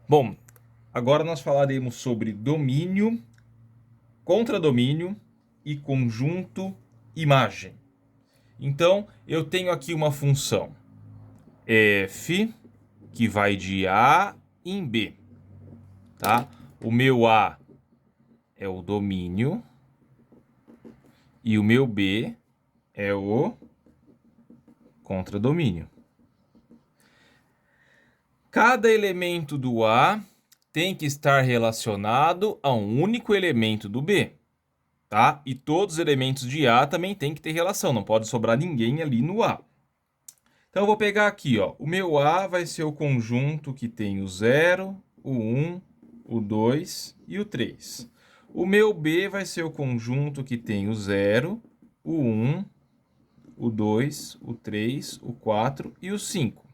Bom, agora nós falaremos sobre domínio, contradomínio e conjunto imagem. Então, eu tenho aqui uma função f que vai de A em B, tá? O meu A é o domínio e o meu B é o contradomínio. Cada elemento do A tem que estar relacionado a um único elemento do B, tá? E todos os elementos de A também tem que ter relação, não pode sobrar ninguém ali no A. Então eu vou pegar aqui, ó, o meu A vai ser o conjunto que tem o 0, o 1, o 2 e o 3. O meu B vai ser o conjunto que tem o 0, o 1, o 2, o 3, o 4 e o 5,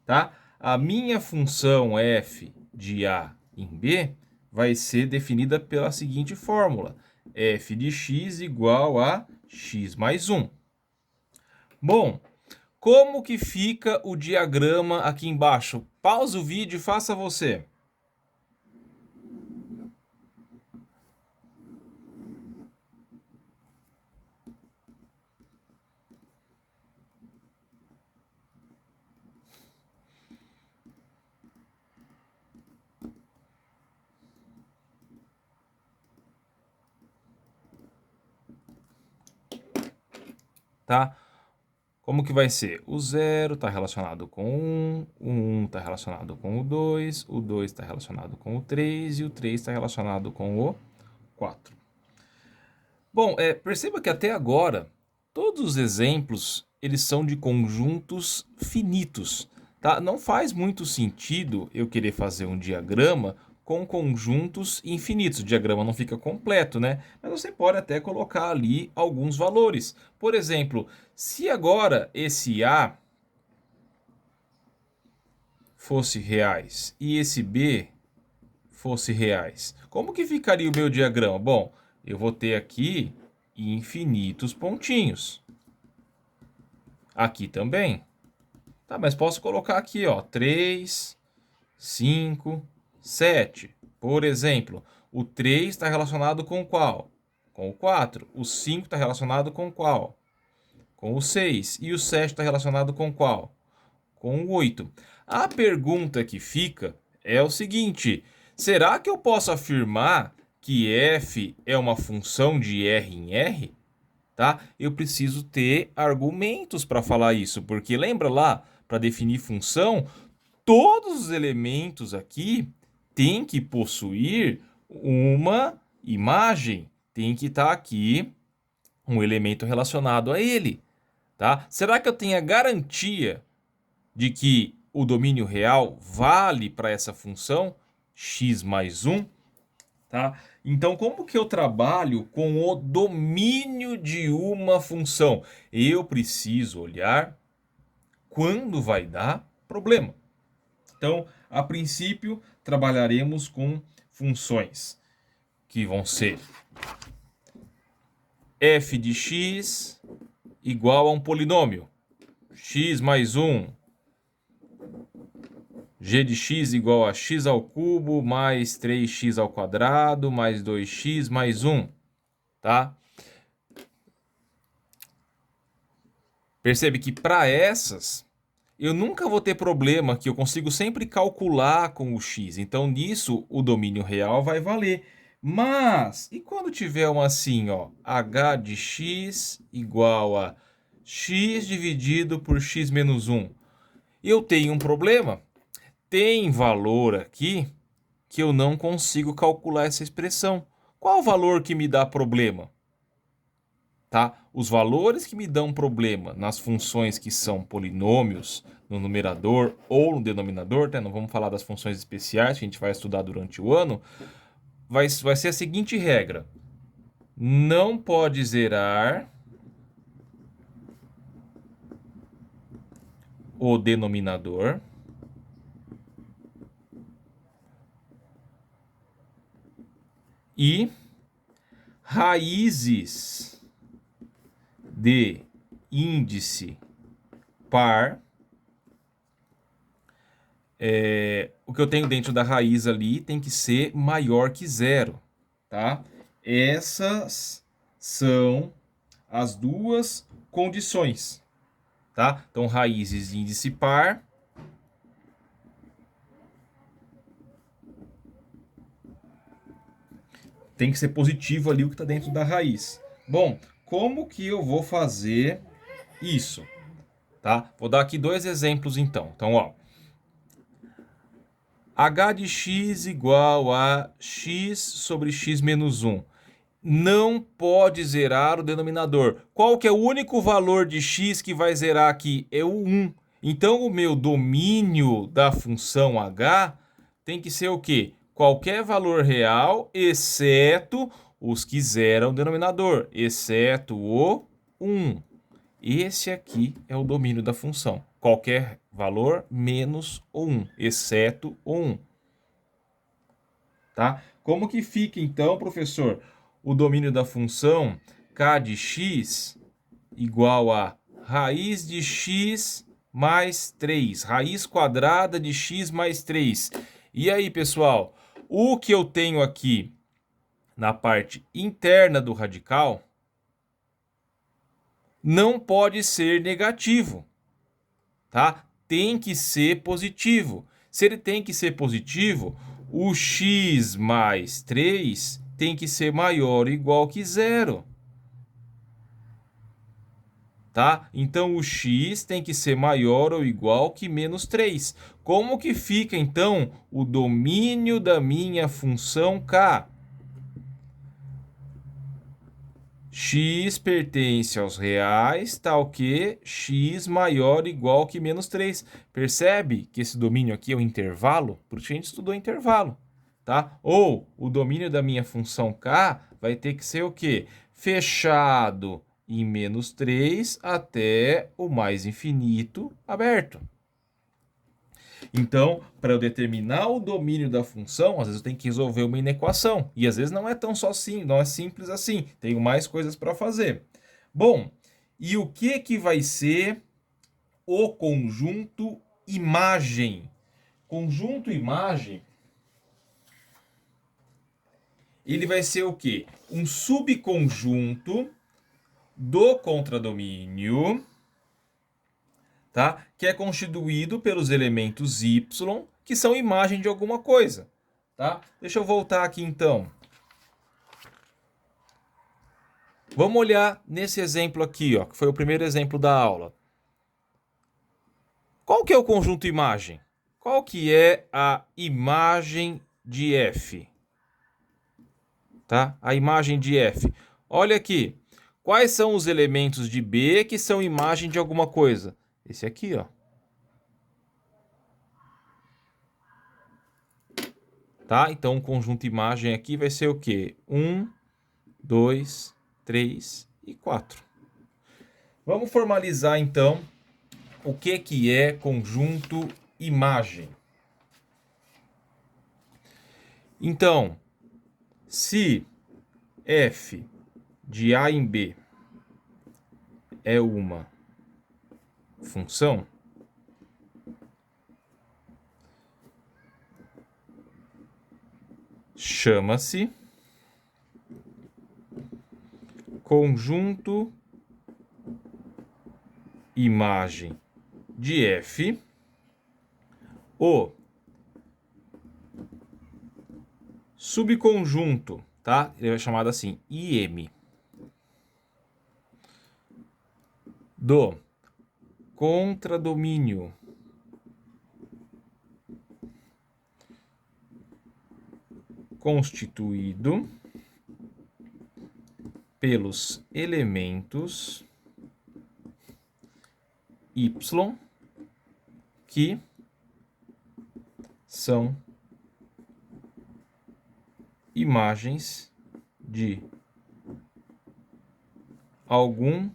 tá? A minha função f de A em B vai ser definida pela seguinte fórmula: f de x igual a x mais 1. Bom, como que fica o diagrama aqui embaixo? Pausa o vídeo e faça você. Tá? Como que vai ser? O 0 está relacionado com o 1 está relacionado com o 2 está relacionado com o 3 e o 3 está relacionado com o 4. Bom, perceba que até agora todos os exemplos eles são de conjuntos finitos, tá? Não faz muito sentido eu querer fazer um diagrama com conjuntos infinitos. O diagrama não fica completo, né? Mas você pode até colocar ali alguns valores. Por exemplo, se agora esse A fosse reais e esse B fosse reais, como que ficaria o meu diagrama? Bom, eu vou ter aqui infinitos pontinhos. Aqui também. Tá, mas posso colocar aqui, ó, 3, 5, 7. Por exemplo, o 3 está relacionado com qual? Com o 4. O 5 está relacionado com qual? Com o 6. E o 7 está relacionado com qual? Com o 8. A pergunta que fica é o seguinte: será que eu posso afirmar que f é uma função de R em R? Tá? Eu preciso ter argumentos para falar isso, porque lembra lá, para definir função, todos os elementos aqui têm que possuir uma imagem, tem que estar aqui um elemento relacionado a ele, tá? Será que eu tenho a garantia de que o domínio real vale para essa função x mais 1? Tá? Então, como que eu trabalho com o domínio de uma função? Eu preciso olhar quando vai dar problema. Então, a princípio, trabalharemos com funções que vão ser f de x igual a um polinômio, x mais 1, g de x igual a x ao cubo mais 3x ao quadrado mais 2x mais 1, tá? Percebe que para essas eu nunca vou ter problema, que eu consigo sempre calcular com o x. Então nisso o domínio real vai valer. Mas e quando tiver um assim, ó, h de x igual a x dividido por x menos 1? Eu tenho um problema. Tem valor aqui que eu não consigo calcular essa expressão. Qual o valor que me dá problema? Tá? Os valores que me dão problema nas funções que são polinômios no numerador ou no denominador, tá? Não vamos falar das funções especiais que a gente vai estudar durante o ano, vai ser a seguinte regra: não pode zerar o denominador e raízes de índice par o que eu tenho dentro da raiz ali tem que ser maior que zero, tá? Essas são as duas condições, tá? Então, raízes de índice par tem que ser positivo ali o que está dentro da raiz. Bom, como que eu vou fazer isso? Tá? Vou dar aqui dois exemplos então. Então, ó, h de x igual a x sobre x menos 1. Não pode zerar o denominador. Qual que é o único valor de x que vai zerar aqui? É o 1. Então, o meu domínio da função h tem que ser o quê? Qualquer valor real, exceto os que zeram o denominador, exceto o 1. Esse aqui é o domínio da função. Qualquer valor menos o 1, exceto o 1. Tá? Como que fica, então, professor, o domínio da função k de x igual a raiz de x mais 3, raiz quadrada de x mais 3. E aí, pessoal, o que eu tenho aqui na parte interna do radical não pode ser negativo, tá? Tem que ser positivo. Se ele tem que ser positivo, o x mais 3 tem que ser maior ou igual que zero. Tá? Então, o x tem que ser maior ou igual que menos 3. Como que fica, então, o domínio da minha função k? X pertence aos reais, tal que x maior ou igual que menos 3. Percebe que esse domínio aqui é o intervalo? Por isso a gente estudou intervalo, tá? Ou o domínio da minha função k vai ter que ser o quê? Fechado em menos 3 até o mais infinito aberto. Então, para eu determinar o domínio da função, às vezes eu tenho que resolver uma inequação. E às vezes não é tão só assim, não é simples assim. Tenho mais coisas para fazer. Bom, e o que vai ser o conjunto imagem? Conjunto imagem, ele vai ser o quê? Um subconjunto do contradomínio, tá? Que é constituído pelos elementos y, que são imagem de alguma coisa, tá? Deixa eu voltar aqui então. Vamos olhar nesse exemplo aqui, ó, que foi o primeiro exemplo da aula. Qual que é o conjunto imagem? Qual que é a imagem de f? Tá? A imagem de f. Olha aqui. Quais são os elementos de B que são imagem de alguma coisa? Esse aqui, ó. Tá? Então, o conjunto imagem aqui vai ser o quê? 1, 2, 3 e 4. Vamos formalizar, então, o que é conjunto imagem. Então, se f de A em B é uma função, chama-se conjunto imagem de f, o subconjunto, tá? Ele é chamado assim, IM, do contradomínio constituído pelos elementos y que são imagens de algum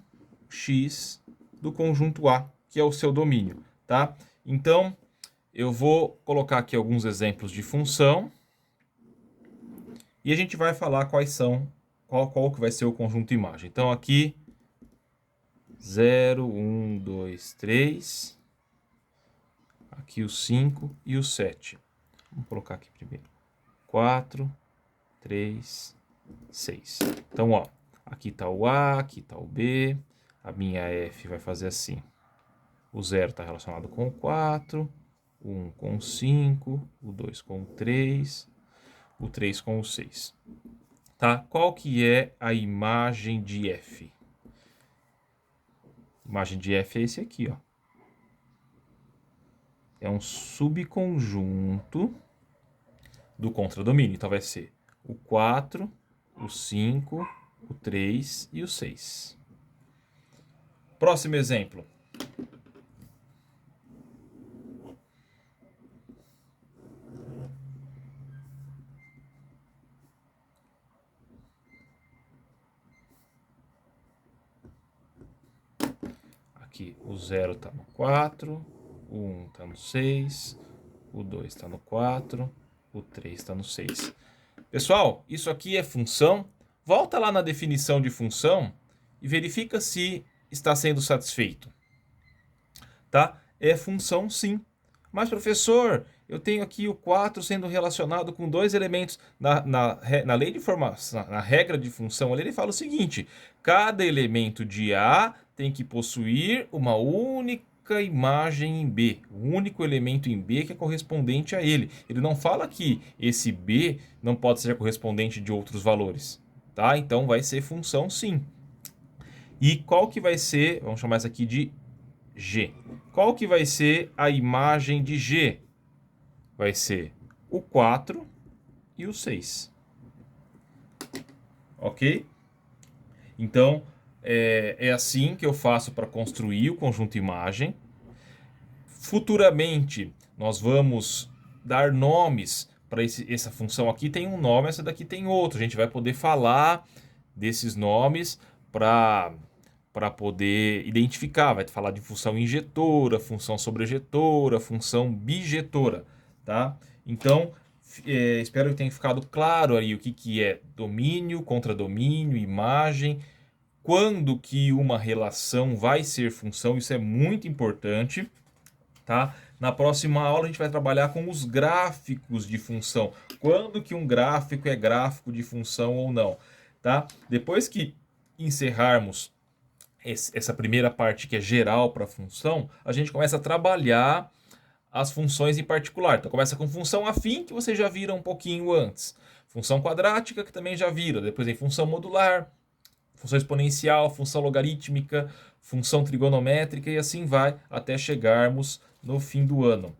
x do conjunto A, que é o seu domínio, tá? Então, eu vou colocar aqui alguns exemplos de função e a gente vai falar quais são, qual que vai ser o conjunto imagem. Então, aqui, 0, 1, 2, 3. aqui o 5 e o 7. Vamos colocar aqui primeiro. 4, 3, 6. Então, ó, aqui está o A, aqui está o B. A minha F vai fazer assim. O 0 está relacionado com o 4, o 1 com o 5, o 2 com o 3, o 3 com o 6. Tá? Qual que é a imagem de F? A imagem de F é esse aqui, ó. É um subconjunto do contradomínio. Então vai ser o 4, o 5, o 3 e o 6. Próximo exemplo. Aqui o 0 está no 4, o 1 está no 6, o 2 está no 4, o 3 está no 6. Pessoal, isso aqui é função. Volta lá na definição de função e verifica se está sendo satisfeito. Tá? É função sim. Mas, professor, eu tenho aqui o 4 sendo relacionado com dois elementos. Na lei de formação, na regra de função, ele fala o seguinte: cada elemento de A tem que possuir uma única imagem em B, o único elemento em B que é correspondente a ele. Ele não fala que esse B não pode ser correspondente de outros valores. Tá? Então vai ser função sim. E qual que vai ser, vamos chamar isso aqui de G. Qual que vai ser a imagem de G? Vai ser o 4 e o 6. Ok? Então, é assim que eu faço para construir o conjunto imagem. Futuramente, nós vamos dar nomes para essa função aqui. Tem um nome, essa daqui tem outro. A gente vai poder falar desses nomes para poder identificar. Vai falar de função injetora, função sobrejetora, função bijetora, tá? Então, espero que tenha ficado claro aí o que é domínio, contradomínio, imagem, quando que uma relação vai ser função, isso é muito importante, tá? Na próxima aula a gente vai trabalhar com os gráficos de função, quando que um gráfico é gráfico de função ou não, tá? Depois que encerrarmos essa primeira parte que é geral para a função, a gente começa a trabalhar as funções em particular. Então começa com função afim, que você já vira um pouquinho antes. Função quadrática, que também já vira. Depois vem função modular, função exponencial, função logarítmica, função trigonométrica e assim vai até chegarmos no fim do ano.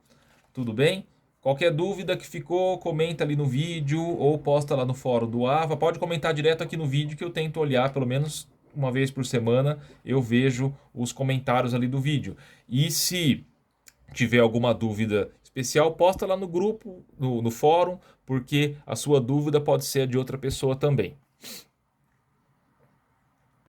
Tudo bem? Qualquer dúvida que ficou, comenta ali no vídeo ou posta lá no fórum do AVA. Pode comentar direto aqui no vídeo que eu tento olhar pelo menos uma vez por semana. Eu vejo os comentários ali do vídeo. E se tiver alguma dúvida especial, posta lá no grupo, no fórum, porque a sua dúvida pode ser a de outra pessoa também.